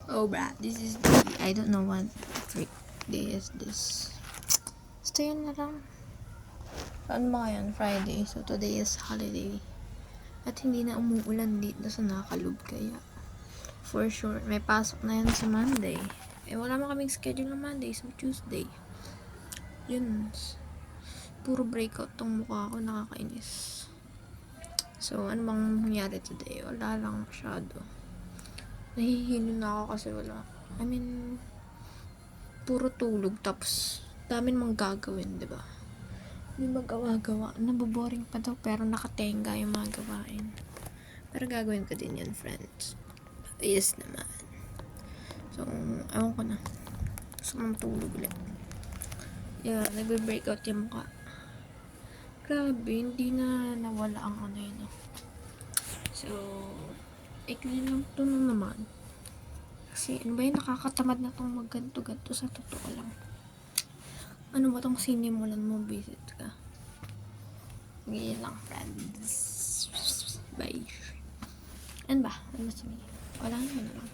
Oh, bruh, this is I don't know what freak day is this. So, yun na lang. Ano ba ngayon? Friday. So, today is holiday. At hindi na umuulan dito sa Nakalub. Kaya, for sure, may pasok na yan sa Monday. Eh, wala mo kaming schedule na Monday. So, Tuesday. Yun. Puro breakout tong mukha ko. Nakakainis. So, ano bang nangyari today? Wala lang masyado. Nahihilo na ako kasi wala. I mean, puro tulog. Tapos, dami namang gagawin, diba? Hindi magawa-gawa. Naboboring pa daw, pero nakatenga yung mga gawain. Pero gagawin ko din yun, friends. Yes naman. So, ewan ko na. Gusto ko nang tulog ulit. Yeah, nagbe-breakout yung mukha. Grabe, hindi na nawala ang ano yun. So, ikli lang to na naman. Kasi, ano ba yun, nakakatamad na tong magganto-ganto sa totoo lang. Ano ba tong sinimulan mo, visit ka? Ngayon lang, friends. Bye. Ano ba? Ano sabihin? Wala naman lang.